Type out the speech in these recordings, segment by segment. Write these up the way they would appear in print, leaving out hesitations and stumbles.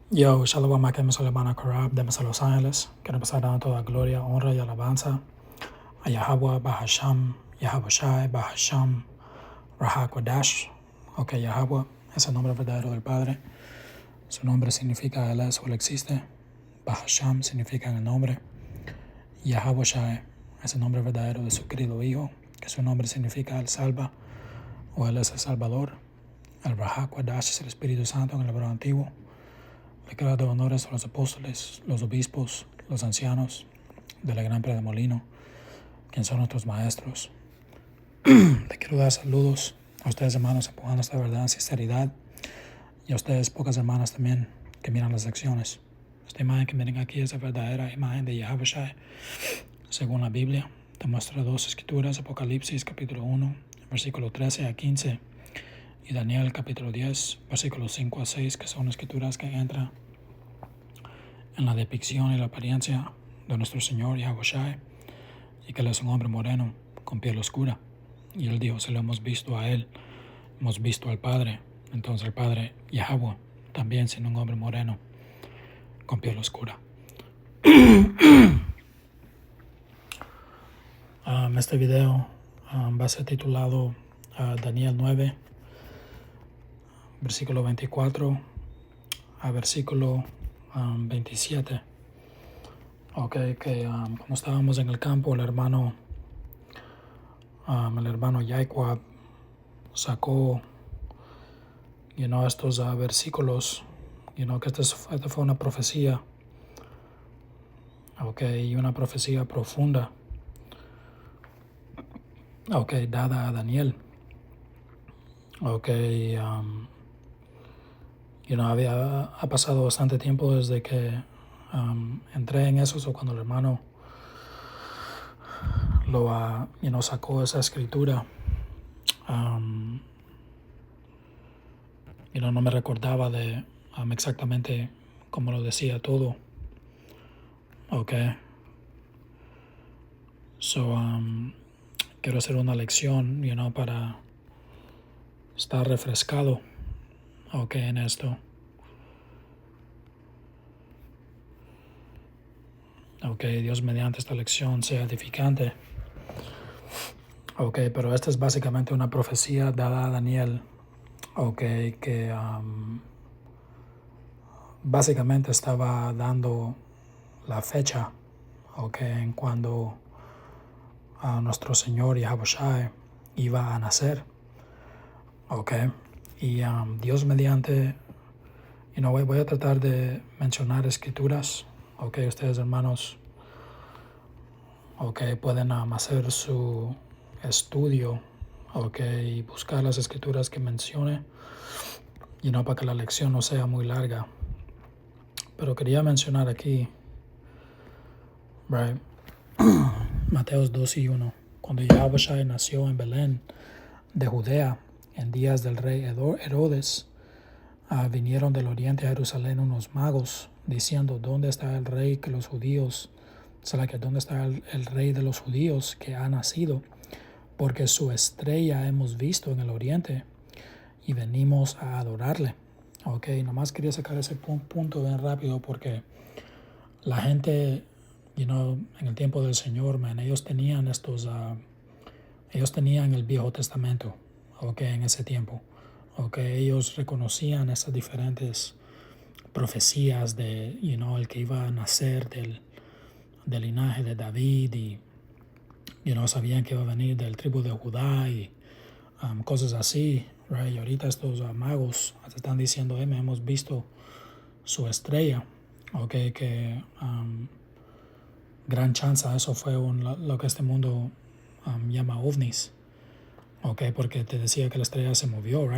Yo, Shalom Akem Solemana Karab, de Los Ángeles. Quiero empezar dando toda gloria, honra y alabanza a Yahweh, Bahasham, Yahweh Shai, Bahasham, Rahakwadash. Ok, Yahweh es el nombre verdadero del Padre. Su nombre significa Él es o Él existe. Bahasham significa en el nombre. Yahweh Shai es el nombre verdadero de su querido Hijo, que su nombre significa Él salva o Él es el Salvador. El Rahakwadash es el Espíritu Santo en el hebreo antiguo. Le quiero dar honores a los apóstoles, los obispos, los ancianos de la gran piedra de molino, quienes son nuestros maestros. Le quiero dar saludos a ustedes, hermanos, empujando esta verdad en sinceridad, y a ustedes, pocas hermanas también, que miran las lecciones. Esta imagen que miren aquí es la verdadera imagen de Yahweh Shai, según la Biblia. Te muestra dos escrituras: Apocalipsis capítulo 1, versículo 13 a 15, y Daniel capítulo 10, versículos 5 a 6, que son escrituras que entran en la depicción y la apariencia de nuestro Señor Yahweh Shai, y que Él es un hombre moreno con piel oscura. Y Él dijo: si lo hemos visto a Él, hemos visto al Padre. Entonces el Padre Yahweh también siendo un hombre moreno con piel oscura. Este video va a ser titulado Daniel 9, versículo 24 a versículo 27. Ok, que cuando estábamos en el campo, el hermano Yaikwab sacó estos versículos, que esta fue una profecía, y una profecía profunda, dada a Daniel. Ha pasado bastante tiempo desde que entré en eso, o cuando el hermano lo sacó esa escritura. No me recordaba de exactamente cómo lo decía todo. Quiero hacer una lección, para estar refrescado, en esto. Dios mediante esta lección sea edificante. Pero esta es básicamente una profecía dada a Daniel, que básicamente estaba dando la fecha, en cuando nuestro Señor Yahweh Shai iba a nacer. Y Dios mediante, voy a tratar de mencionar escrituras, ustedes, hermanos, pueden hacer su estudio, y buscar las escrituras que mencione, para que la lección no sea muy larga. Pero quería mencionar aquí, Mateos 2 y 1, cuando Yahweh Shai nació en Belén de Judea, en días del rey Herodes, vinieron del oriente a Jerusalén unos magos, diciendo: ¿dónde está el rey que los judíos, dónde está el rey de los judíos que ha nacido? Porque su estrella hemos visto en el oriente y venimos a adorarle. Nomás quería sacar ese punto bien rápido, porque la gente, en el tiempo del Señor, ellos tenían ellos tenían el Viejo Testamento, en ese tiempo. Ellos reconocían esas diferentes profecías de, el que iba a nacer del linaje de David, y, sabían que iba a venir del tribu de Judá y cosas así, Y ahorita estos magos están diciendo: hemos visto su estrella, que gran chance eso fue lo que este mundo llama ovnis, porque te decía que la estrella se movió,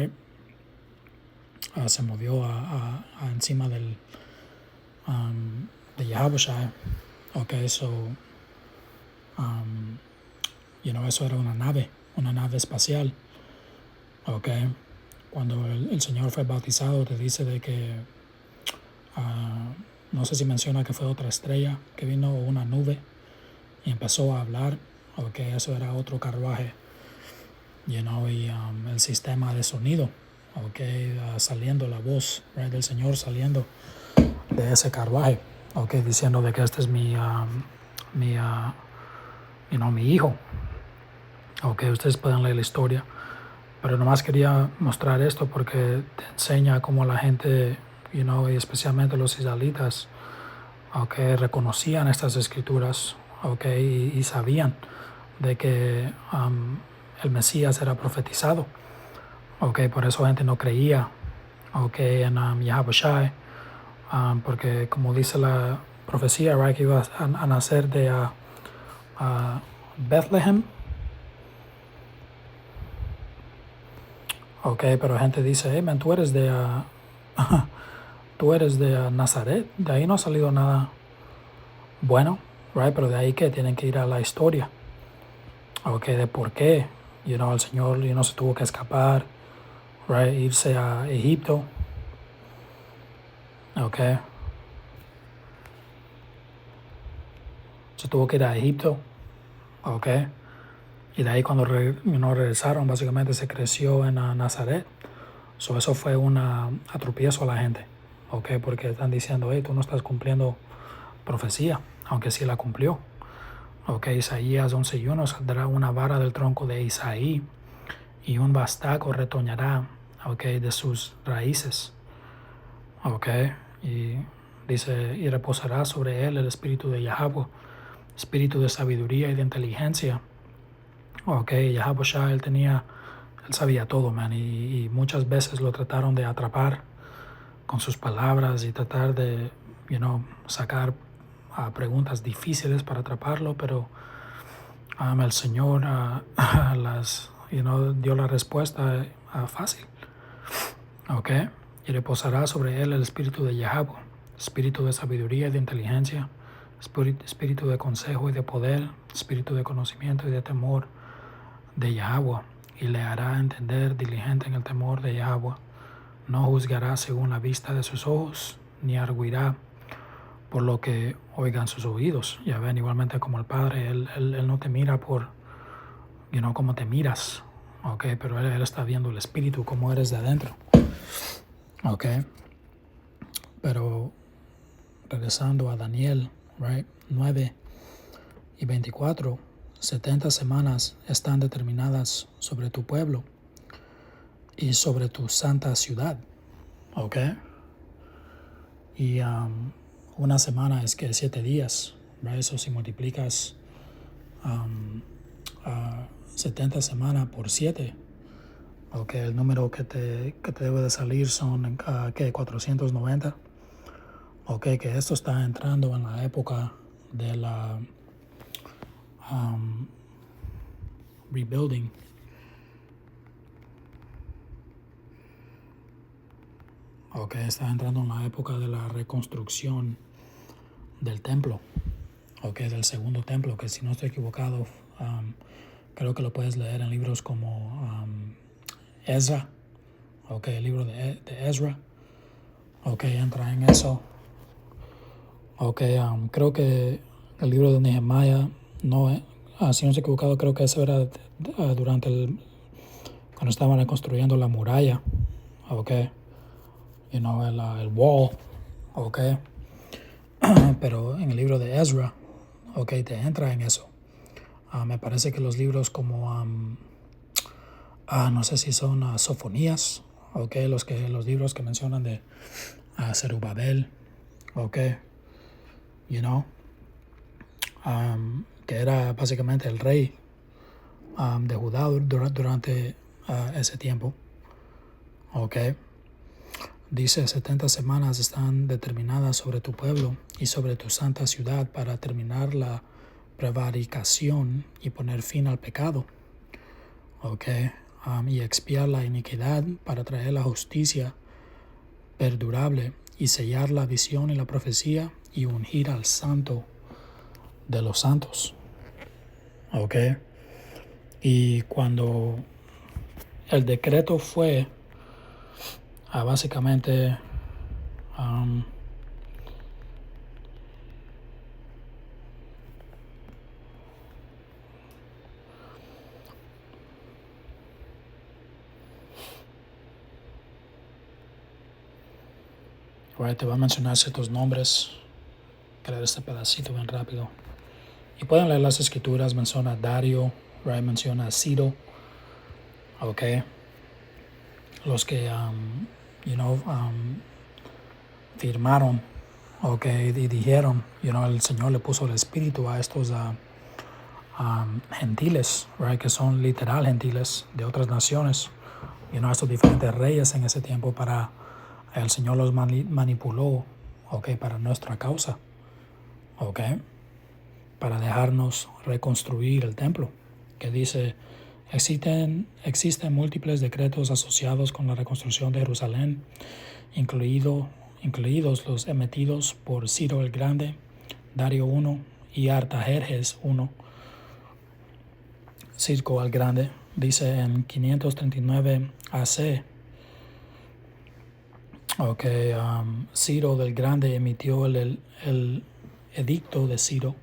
se movió encima de Yahweh Shai. Eso era una nave espacial. Cuando el Señor fue bautizado, te dice de que no sé si menciona que fue otra estrella que vino, o una nube, y empezó a hablar. Eso era otro carruaje, y el sistema de sonido, saliendo la voz, del Señor saliendo de ese carruaje, diciendo de que este es mi hijo. Ustedes pueden leer la historia, pero nomás quería mostrar esto porque te enseña cómo la gente, y especialmente los israelitas, reconocían estas escrituras, y sabían de que el Mesías era profetizado. Por eso la gente no creía en Yahushua, porque como dice la profecía, que iba a nacer de Bethlehem. Pero la gente dice, hey man, tú eres de Nazaret, de ahí no ha salido nada bueno, pero de ahí que tienen que ir a la historia, de por qué, el Señor se tuvo que escapar, irse a Egipto, se tuvo que ir a Egipto, y de ahí cuando regresaron, básicamente se creció en Nazaret. Eso fue un atropiezo a la gente, porque están diciendo, hey, tú no estás cumpliendo profecía, aunque sí la cumplió. Isaías 11:1, saldrá una vara del tronco de Isaí y un vástago retoñará, de sus raíces. Y dice, y reposará sobre él el espíritu de Yahweh, espíritu de sabiduría y de inteligencia. Yahushua, él sabía todo, man, y muchas veces lo trataron de atrapar con sus palabras y tratar de, sacar preguntas difíciles para atraparlo, pero el Señor dio la respuesta fácil. Y reposará sobre él el espíritu de Yahweh, espíritu de sabiduría y de inteligencia, espíritu de consejo y de poder, espíritu de conocimiento y de temor de Yahweh, y le hará entender diligente en el temor de Yahweh. No juzgará según la vista de sus ojos, ni arguirá por lo que oigan sus oídos. Ya ven, igualmente como el Padre, Él no te mira por, cómo te miras, pero él está viendo el espíritu, cómo eres de adentro. Pero regresando a Daniel, 9:24, 70 semanas están determinadas sobre tu pueblo y sobre tu santa ciudad. Y una semana es que 7 días, eso si multiplicas 70 semanas por 7, el número que te debe de salir son 490. Que esto está entrando en la época de la rebuilding. Está entrando en la época de la reconstrucción del templo, del segundo templo, que si no estoy equivocado, creo que lo puedes leer en libros como Ezra, el libro de Ezra, entra en eso. Creo que el libro de Nehemías, no, si no estoy equivocado, creo que eso era durante cuando estaban reconstruyendo la muralla, el wall, pero en el libro de Ezra, te entra en eso. Me parece que los libros como, no sé si son Sofonías, los libros que mencionan de Zerubabel, que era básicamente el rey de Judá durante ese tiempo. Dice, 70 semanas están determinadas sobre tu pueblo y sobre tu santa ciudad para terminar la prevaricación y poner fin al pecado. Y expiar la iniquidad para traer la justicia perdurable y sellar la visión y la profecía y ungir al santo de los santos. Y cuando el decreto fue básicamente Right, te va a mencionar ciertos nombres. Quiero leer este pedacito bien rápido. Y pueden leer las escrituras. Menciona a Dario, right, menciona a Ciro. Ok. Los que, firmaron, ok, y dijeron, el Señor le puso el espíritu a estos gentiles, right, que son literal gentiles de otras naciones, estos diferentes reyes en ese tiempo para, el Señor los manipuló, ok, para nuestra causa, ok, para dejarnos reconstruir el templo, que dice, existen múltiples decretos asociados con la reconstrucción de Jerusalén, incluidos los emitidos por Ciro el Grande, Dario I y Artajerjes I. Ciro el Grande dice en 539 AC, Ciro del Grande emitió el edicto de Ciro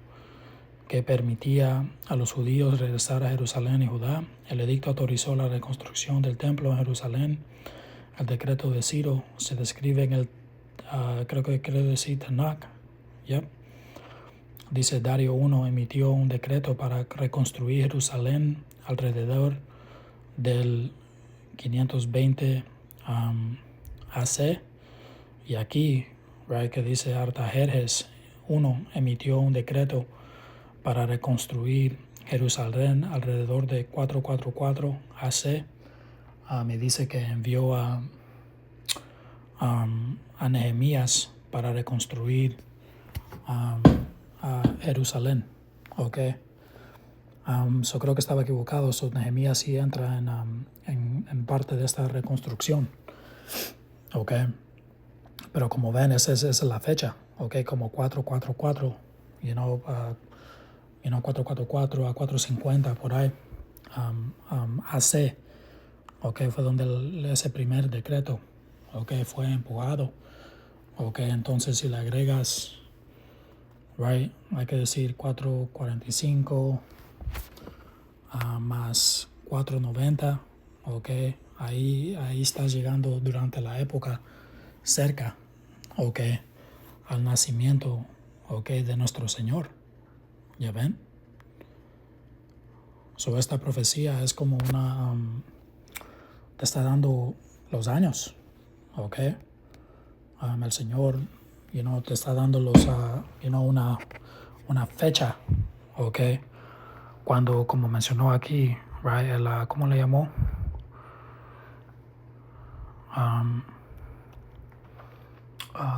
que permitía a los judíos regresar a Jerusalén y Judá. El edicto autorizó la reconstrucción del templo en Jerusalén. El decreto de Ciro se describe en el, creo que quiere decir Tanakh. Yep. Dice Dario I emitió un decreto para reconstruir Jerusalén alrededor del 520 AC. Y aquí, right, que dice Artajerjes I emitió un decreto para reconstruir Jerusalén alrededor de 444 AC. Me dice que envió a Nehemías para reconstruir a Jerusalén. Okay. So creo que estaba equivocado. So Nehemías sí entra en parte de esta reconstrucción. Okay. Pero como ven, esa es la fecha. Okay, como 444, 444 a 450 por ahí. AC. Okay, fue donde ese primer decreto, fue empujado. Entonces si le agregas, right, hay que decir 445 más 490, ahí estás llegando durante la época cerca, al nacimiento, de nuestro Señor. ¿Ya ven? So esta profecía es como una, te está dando los años, el Señor, te está dando los, una fecha, cuando, como mencionó aquí, right, ¿cómo le llamó?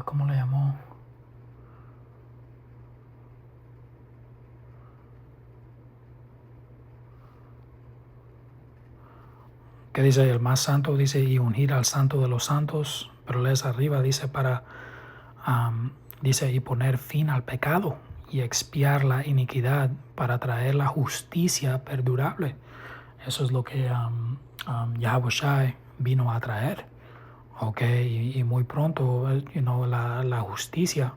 ¿Cómo le llamó? ¿Qué dice? El más santo dice, y ungir al santo de los santos, pero lees arriba, dice, dice, y poner fin al pecado y expiar la iniquidad para traer la justicia perdurable. Eso es lo que Yahushua vino a traer, y muy pronto, la justicia,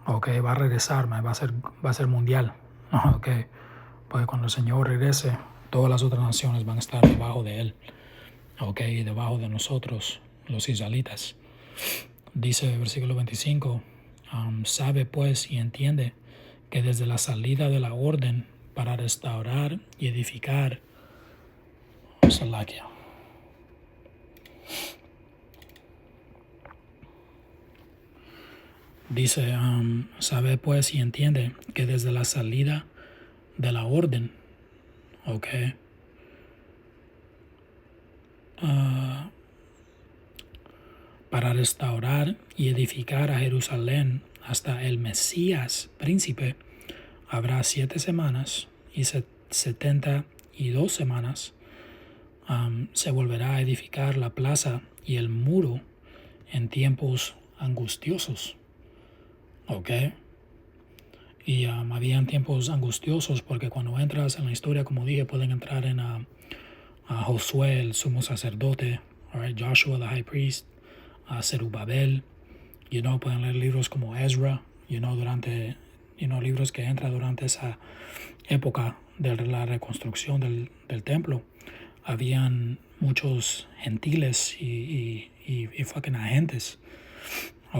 va a regresar, va a ser mundial, porque cuando el Señor regrese, todas las otras naciones van a estar debajo de Él, y debajo de nosotros, los israelitas. Dice el versículo 25, sabe pues y entiende que desde la salida de la orden para restaurar y edificar, Salakia. Dice, sabe pues y entiende que desde la salida de la orden, para restaurar y edificar a Jerusalén hasta el Mesías príncipe, habrá 7 semanas y 72 semanas. Se volverá a edificar la plaza y el muro en tiempos angustiosos. Y habían tiempos angustiosos porque cuando entras en la historia, como dije, pueden entrar en a Josué, el sumo sacerdote, right, Joshua, the high priest, a Zerubabel, pueden leer libros como Ezra, durante, libros que entran durante esa época de la reconstrucción del templo. Habían muchos gentiles y fucking agentes,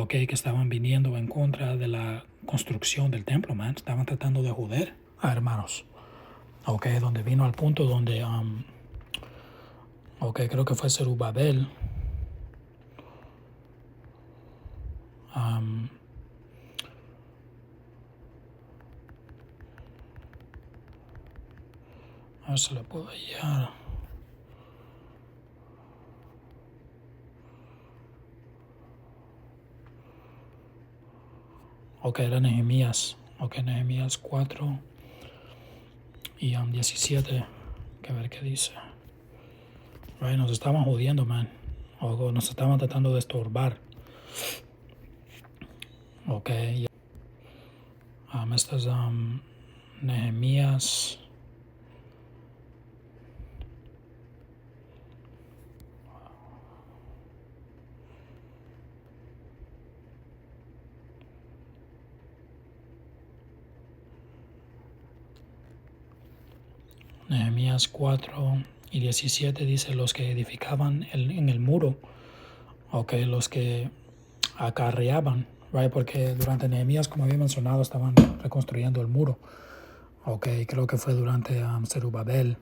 que estaban viniendo en contra de la construcción del templo, man. Estaban tratando de joder a hermanos. Donde vino al punto donde, creo que fue Zerubabel. A ver si le puedo hallar. Era Nehemías. Nehemías 4 y 17. Que ver qué dice. Nos estaban jodiendo, man. Nos estaban tratando de estorbar. Este es Nehemías. Nehemías 4 y 17 dice: los que edificaban en el muro, los que acarreaban, porque durante Nehemías, como había mencionado, estaban reconstruyendo el muro. Creo que fue durante Zerubabel.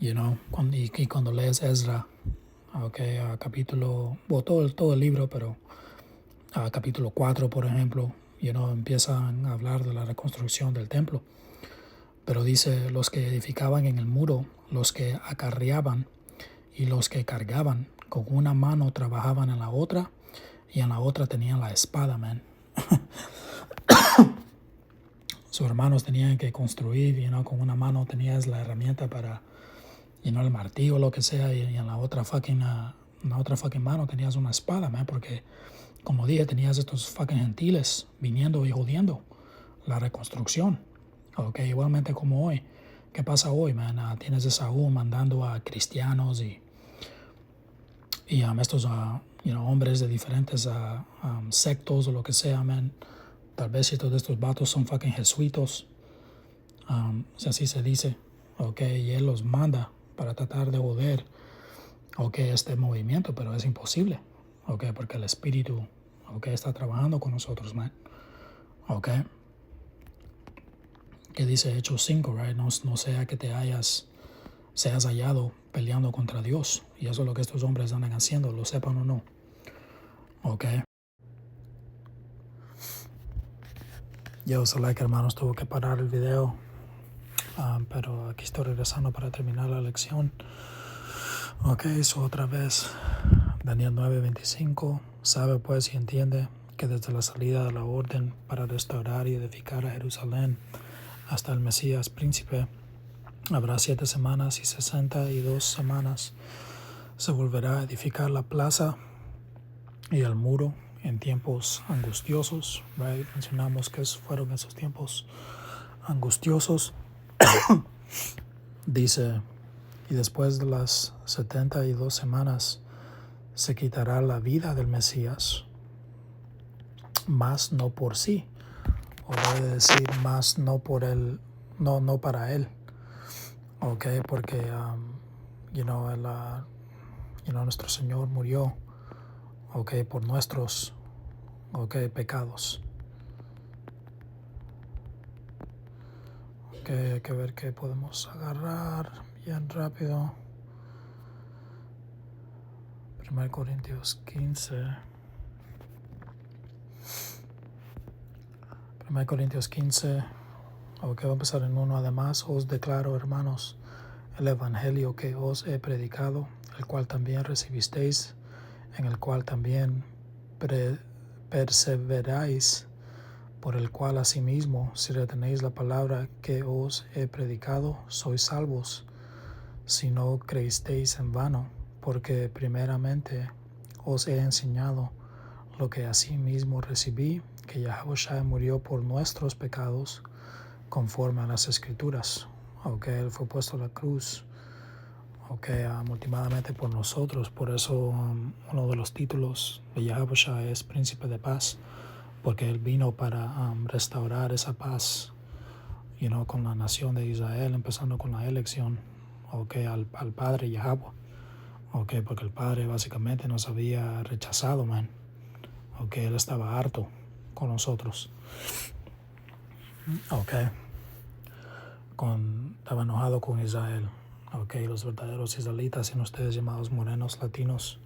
Y cuando lees Ezra, capítulo, todo el libro, pero capítulo 4, por ejemplo, empiezan a hablar de la reconstrucción del templo. Pero dice: los que edificaban en el muro, los que acarreaban y los que cargaban, con una mano trabajaban en la otra, y en la otra tenían la espada, man. Sus hermanos tenían que construir, con una mano tenías la herramienta para, el martillo o lo que sea, y en la otra fucking mano tenías una espada, man, porque, como dije, tenías estos fucking gentiles viniendo y jodiendo la reconstrucción. Igualmente como hoy. ¿Qué pasa hoy, man? Tienes a Saúl mandando a cristianos y estos hombres de diferentes sectos o lo que sea, man. Tal vez si todos estos vatos son fucking jesuitos, si así se dice, y él los manda para tratar de joder, este movimiento, pero es imposible, porque el espíritu, está trabajando con nosotros, man. Que dice Hechos 5, right? No sea que seas hallado peleando contra Dios, y eso es lo que estos hombres andan haciendo, lo sepan o no. Yo sé que, hermanos, tuvo que parar el video, pero aquí estoy regresando para terminar la lección. Otra vez, Daniel 9:25, sabe pues y entiende que desde la salida de la orden para restaurar y edificar a Jerusalén hasta el Mesías príncipe, habrá 7 semanas y 62 semanas. Se volverá a edificar la plaza y el muro en tiempos angustiosos, right? Mencionamos que fueron esos tiempos angustiosos. Dice: y después de las 72 semanas se quitará la vida del Mesías, mas no por sí, o debe decir más no por él, no para él, porque nuestro Señor murió, por nuestros pecados. Hay que ver qué podemos agarrar bien rápido. 1 Corintios 15. 1 Corintios 15. Voy a empezar en 1. Además os declaro, hermanos, el evangelio que os he predicado, el cual también recibisteis, en el cual también perseveráis, por el cual asimismo, si retenéis la palabra que os he predicado, sois salvos, si no creísteis en vano, porque primeramente os he enseñado lo que asimismo recibí, que Yahushua murió por nuestros pecados, conforme a las Escrituras. Él fue puesto a la cruz, últimamente por nosotros. Por eso uno de los títulos de Yahushua es Príncipe de Paz, porque Él vino para restaurar esa paz, con la nación de Israel, empezando con la elección, al Padre Yahweh, ok, porque el padre básicamente nos había rechazado, man, ok, él estaba harto con nosotros, ok, estaba enojado con Israel, ok, los verdaderos israelitas y ustedes llamados morenos, latinos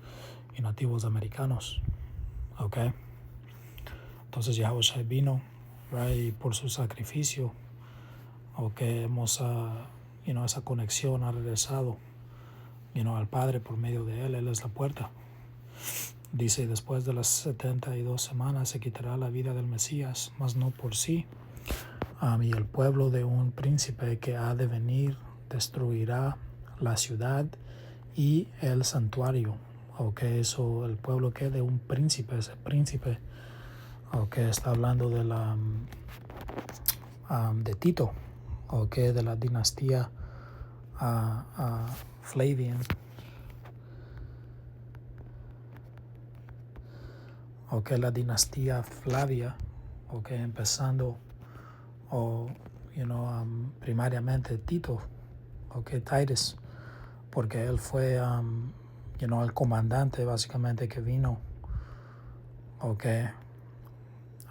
y nativos americanos, ok. Entonces Yahushua vino, right, y por su sacrificio, ok, hemos, esa conexión ha regresado, al Padre por medio de Él es la puerta. Dice, después de las 72 semanas se quitará la vida del Mesías, mas no por sí. Y el pueblo de un príncipe que ha de venir destruirá la ciudad y el santuario. Ok, eso, el pueblo que de un príncipe, ese príncipe, ok, está hablando de de Tito, ok, de la dinastía Flavian. Ok, la dinastía Flavia, ok, empezando, primariamente Tito, ok, Titus, porque él fue, el comandante básicamente que vino, ok,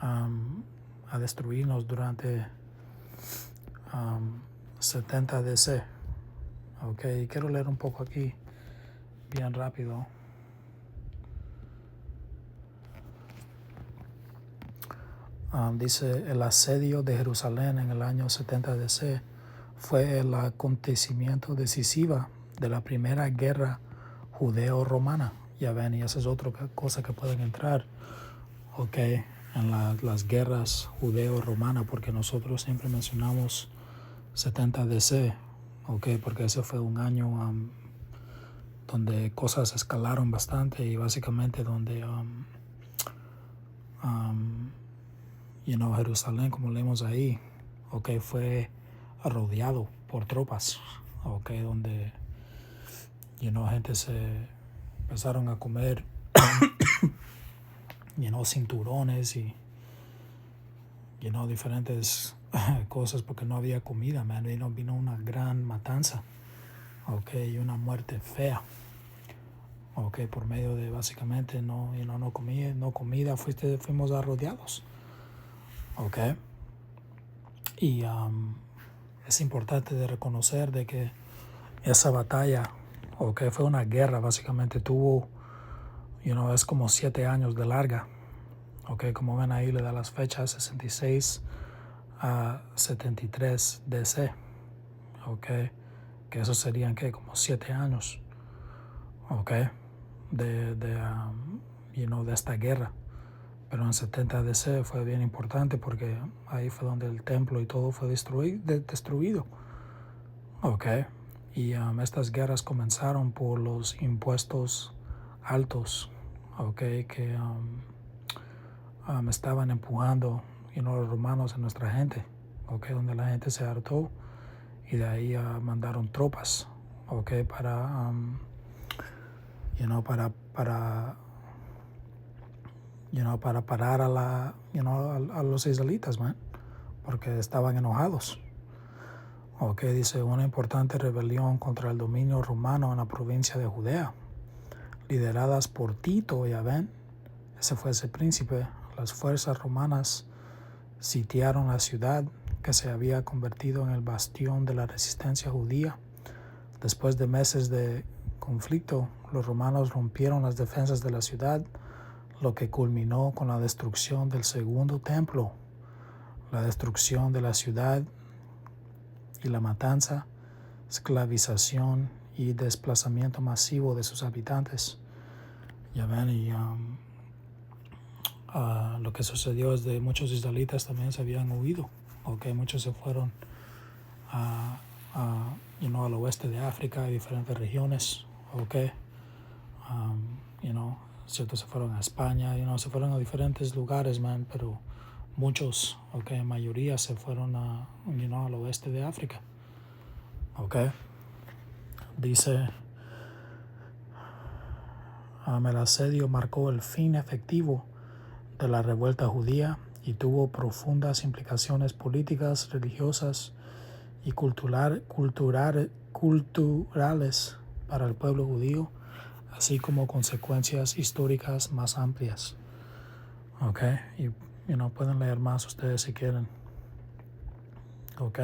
a destruirnos durante 70 DC. Ok, quiero leer un poco aquí, bien rápido. Dice, el asedio de Jerusalén en el año 70 DC fue el acontecimiento decisivo de la primera guerra judeo-romana. Ya ven, y esa es otra cosa que pueden entrar, ok, en las guerras judeo-romanas, porque nosotros siempre mencionamos 70 DC, ok, porque ese fue un año donde cosas escalaron bastante y básicamente donde Jerusalén, como leemos ahí, ok, fue rodeado por tropas, ok, donde gente se empezaron a comer cinturones y diferentes cosas porque no había comida, man. Vino una gran matanza, ok, y una muerte fea, ok, por medio de básicamente no comida, fuimos rodeados, ok. Y es importante de reconocer de que esa batalla, ok, fue una guerra, básicamente tuvo, es como 7 años de larga, ok, como ven ahí le da las fechas 66 a 73 DC, ok, que eso serían que como 7 años, ok, de esta guerra. Pero en 70 DC fue bien importante porque ahí fue donde el templo y todo fue destruido. Ok, y estas guerras comenzaron por los impuestos altos, ok, que estaban empujando los romanos a nuestra gente, ok, donde la gente se hartó y de ahí mandaron tropas, ok, para parar a los israelitas, man, porque estaban enojados. Ok, dice, una importante rebelión contra el dominio romano en la provincia de Judea, lideradas por Tito, ya ven, ese fue ese príncipe. Las fuerzas romanas sitiaron la ciudad que se había convertido en el bastión de la resistencia judía. Después de meses de conflicto, los romanos rompieron las defensas de la ciudad, lo que culminó con la destrucción del segundo templo, la destrucción de la ciudad y la matanza, esclavización y desplazamiento masivo de sus habitantes. Ya ven, y lo que sucedió es de muchos israelitas también se habían huido, okay, muchos se fueron al oeste de África y diferentes regiones, okay, ciertos se fueron a España, se fueron a diferentes lugares, man, pero muchos, okay, mayoría se fueron al oeste de África, okay. Dice, el asedio marcó el fin efectivo de la revuelta judía y tuvo profundas implicaciones políticas, religiosas y culturales para el pueblo judío. así como consecuencias históricas más amplias. Ok, y pueden leer más ustedes si quieren. Ok,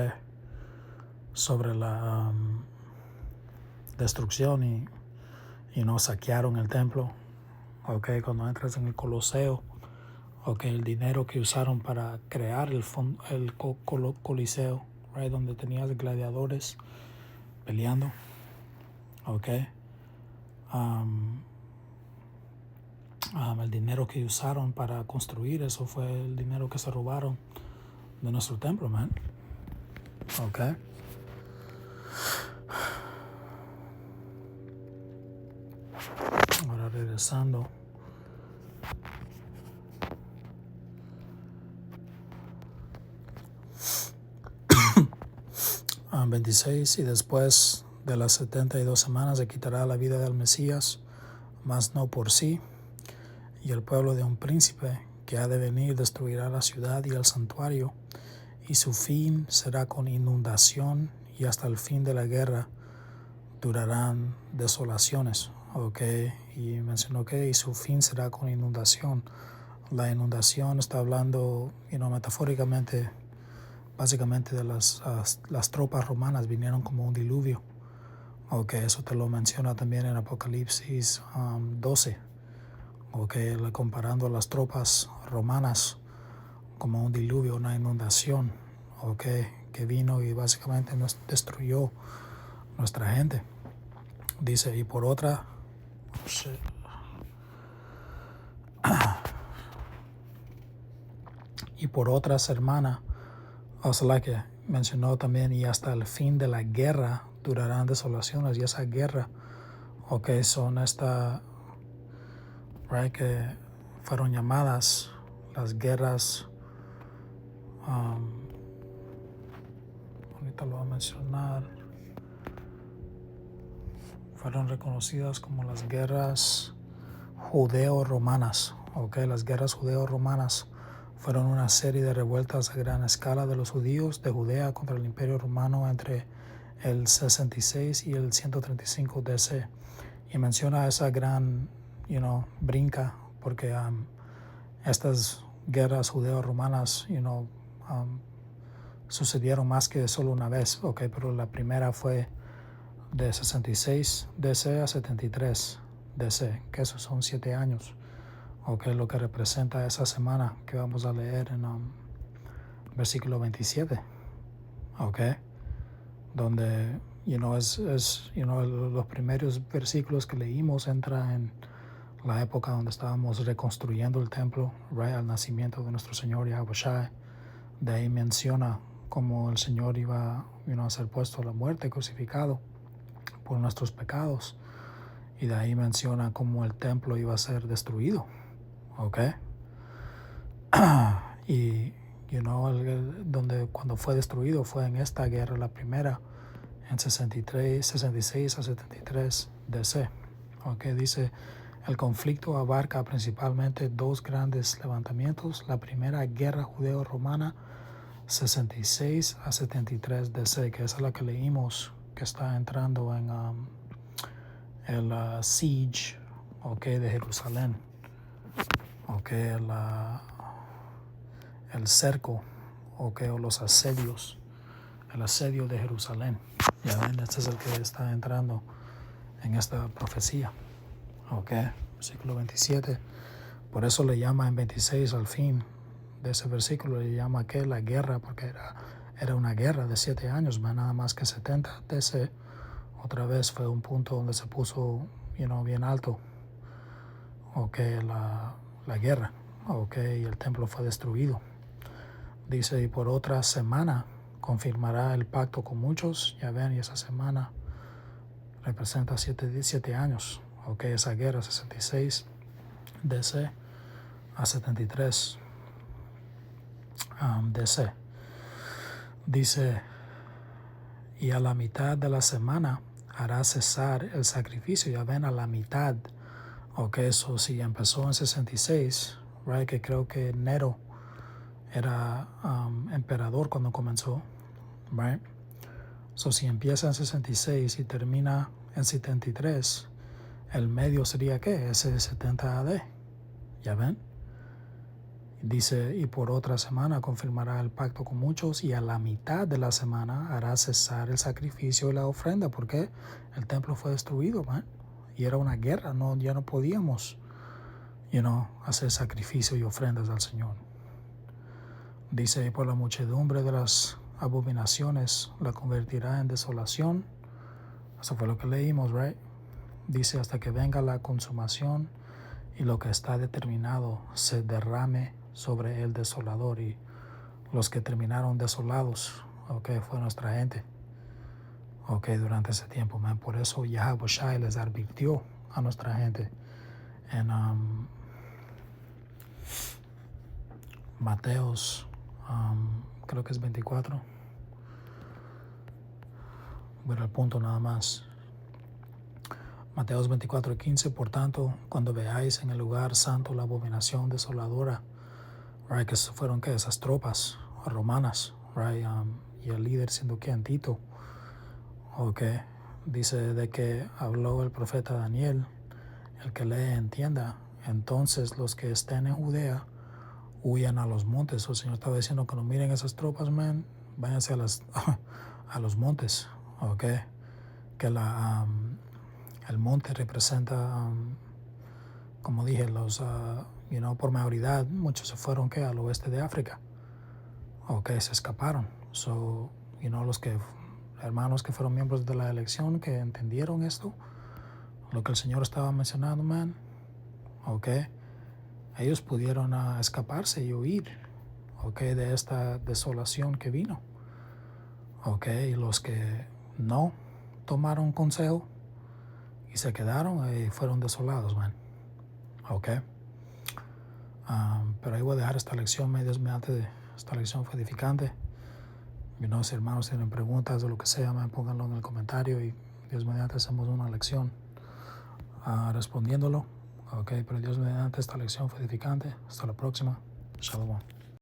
sobre la destrucción y no saquearon el templo. Ok, cuando entras en el Coliseo, ok, el dinero que usaron para crear el Coliseo, right, donde tenías gladiadores peleando. Ok, el dinero que usaron para construir eso fue el dinero que se robaron de nuestro templo, man. Ok. Ahora regresando. 26, y después de las 72 semanas se quitará la vida del Mesías, mas no por sí, y el pueblo de un príncipe que ha de venir destruirá la ciudad y el santuario, y su fin será con inundación, y hasta el fin de la guerra durarán desolaciones. Ok, y mencionó que y su fin será con inundación. La inundación está hablando, metafóricamente, básicamente de las tropas romanas vinieron como un diluvio. Ok, eso te lo menciona también en Apocalipsis 12. Ok, comparando a las tropas romanas como un diluvio, una inundación. Ok, que vino y básicamente nos destruyó nuestra gente. Dice, y por otra, hermana, o sea, que mencionó también, y hasta el fin de la guerra durarán desolaciones, y esa guerra, ok, son right, que fueron llamadas las guerras, ahorita lo voy a mencionar, fueron reconocidas como las guerras judeo-romanas. Ok, las guerras judeo-romanas fueron una serie de revueltas a gran escala de los judíos de Judea contra el Imperio Romano entre el 66 y el 135 DC. Y menciona esa gran, brinca, porque estas guerras judeo-romanas, sucedieron más que solo una vez. Ok, pero la primera fue de 66 DC a 73 DC, que esos son 7 años. Ok, lo que representa esa semana que vamos a leer en versículo 27. Ok, donde los primeros versículos que leímos entra en la época donde estábamos reconstruyendo el templo, right, al nacimiento de nuestro Señor Yahushua. De ahí menciona cómo el Señor iba a ser puesto a la muerte, crucificado por nuestros pecados, y de ahí menciona cómo el templo iba a ser destruido. Ok, y donde cuando fue destruido fue en esta guerra, la primera, en 66 a 73 DC. Ok, dice, el conflicto abarca principalmente dos grandes levantamientos. La primera guerra judeo-romana, 66 a 73 DC, que esa es la que leímos, que está entrando en el siege, okay, de Jerusalén. Okay, el cerco, okay, o los asedios, el asedio de Jerusalén. Ya ven, este es el que está entrando en esta profecía. Okay, versículo 27. Por eso le llama en 26 al fin de ese versículo, le llama que la guerra, porque era una guerra de 7 años, nada más que 70 DC. Otra vez fue un punto donde se puso bien alto, okay, la guerra, okay, y el templo fue destruido. Dice, y por otra semana confirmará el pacto con muchos. Ya ven, y esa semana representa 7 años. Ok, esa guerra, 66 DC a 73 DC. Dice, y a la mitad de la semana hará cesar el sacrificio. Ya ven, a la mitad. Ok, eso sí, empezó en 66, right, que creo que Nero era emperador cuando comenzó, right? So, si empieza en 66 y termina en 73, El medio sería ¿qué? Ese 70 AD. ¿Ya ven? Dice, y por otra semana confirmará el pacto con muchos, y a la mitad de la semana hará cesar el sacrificio y la ofrenda, porque el templo fue destruido, man. Y era una guerra, no, ya no podíamos, hacer sacrificio y ofrendas al Señor. Dice, y por la muchedumbre de las abominaciones la convertirá en desolación. Eso fue lo que leímos, right? Dice, hasta que venga la consumación y lo que está determinado se derrame sobre el desolador. Y los que terminaron desolados, fue nuestra gente, durante ese tiempo, man. Por eso Yahweh Shai les advirtió a nuestra gente en Mateos, creo que es 24. Voy al punto nada más. Mateos 24:15, por tanto, cuando veáis en el lugar santo la abominación desoladora, right, que fueron esas tropas romanas, right, y el líder siendo Tito, dice de que habló el profeta Daniel, el que lee entienda, entonces los que estén en Judea huyan a los montes. El Señor estaba diciendo que no miren esas tropas, man, váyanse a los montes, que el monte representa, como dije, los, por mayoría, muchos se fueron al oeste de África, se escaparon. So, los hermanos que fueron miembros de la elección, que entendieron esto, lo que el Señor estaba mencionando, man, ellos pudieron escaparse y huir, de esta desolación que vino, y los que no tomaron consejo y se quedaron y fueron desolados, man. Pero ahí voy a dejar esta lección, Dios mediante. Esta lección fue edificante. Si hermanos tienen preguntas o lo que sea, man, pónganlo en el comentario y Dios mediante hacemos una lección respondiéndolo. Pero Dios mediante esta lección fue edificante. Hasta la próxima. Shalom.